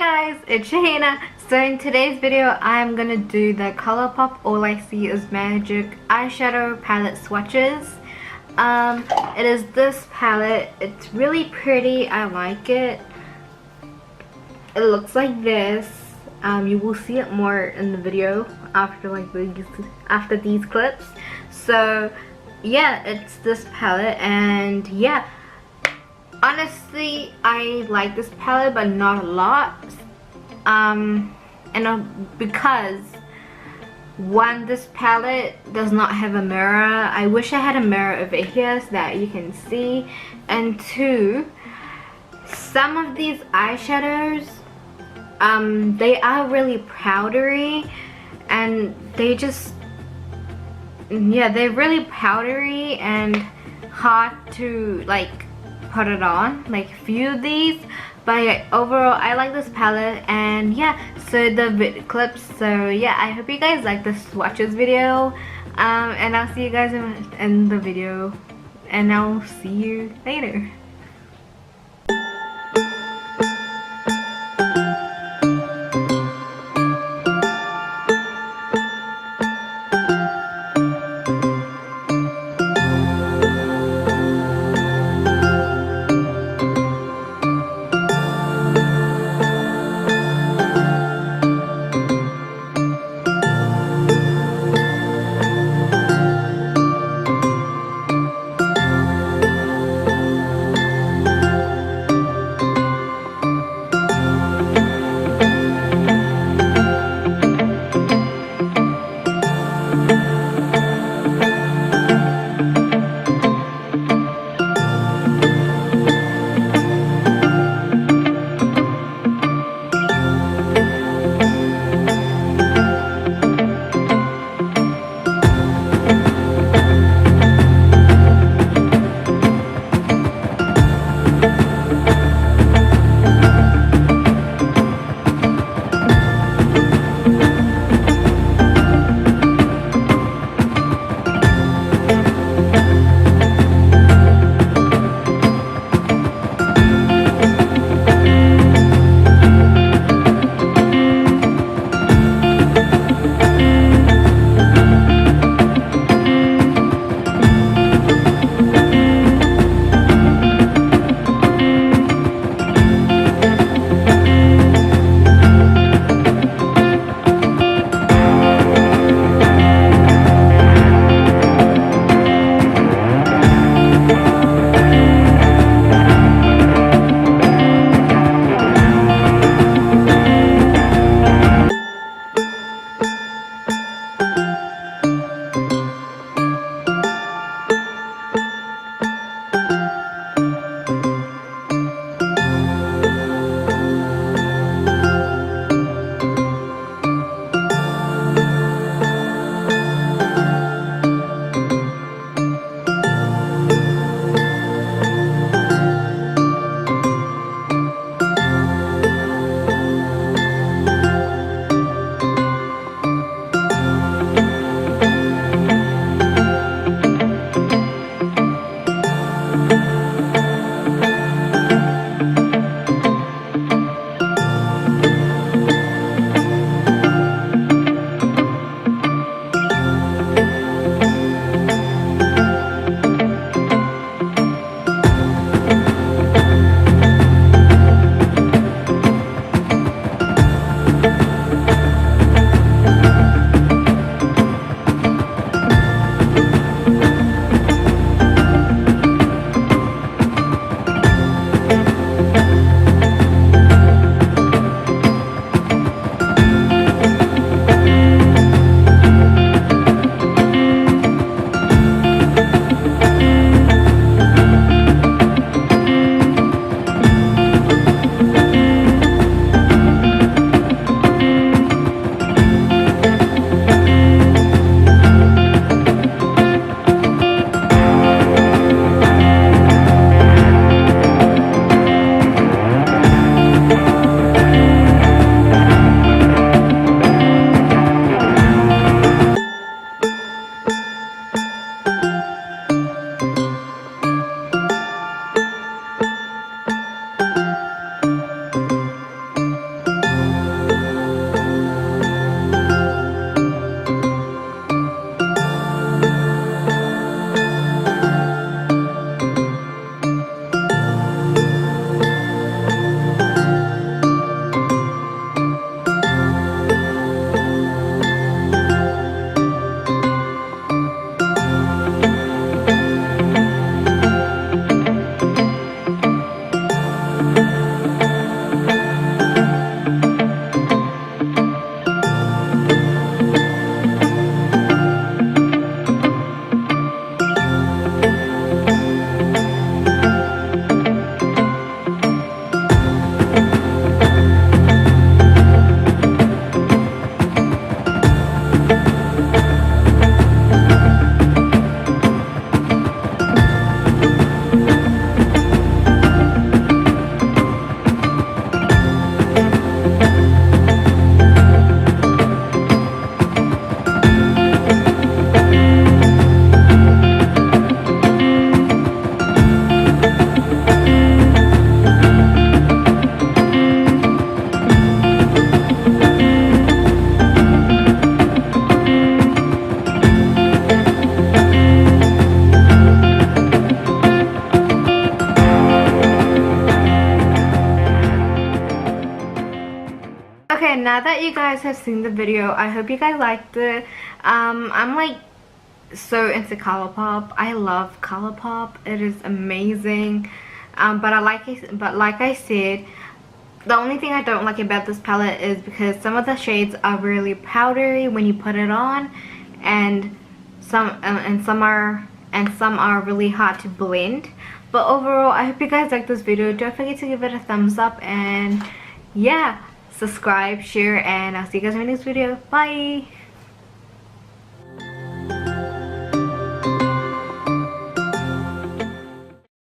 guys, it's Shaheena. So in today's video, I'm gonna do the Colourpop All I See Is Magic eyeshadow palette swatches. It is this palette. It's really pretty. I like it. It looks like this. You will see it more in the video after these clips. So yeah, it's this palette, and yeah, honestly I like this palette but not a lot, because one, this palette does not have a mirror. I wish I had a mirror over here so that you can see. And two, some of these eyeshadows, they are really powdery, and they just, yeah, they're really powdery and hard to like put it on, like a few of these. But yeah, overall I like this palette. And yeah, so the clips, so yeah, I hope you guys like this swatches video, and I'll see you guys in the video, and I'll see you later. now that you guys have seen the video, I hope you guys liked it. I'm like so into Colourpop. I love Colourpop. It is amazing. But like I said, the only thing I don't like about this palette is because some of the shades are really powdery when you put it on, and some are really hard to blend. But overall, I hope you guys like this video. Don't forget to give it a thumbs up, and yeah, subscribe, share, and I'll see you guys in my next video. Bye.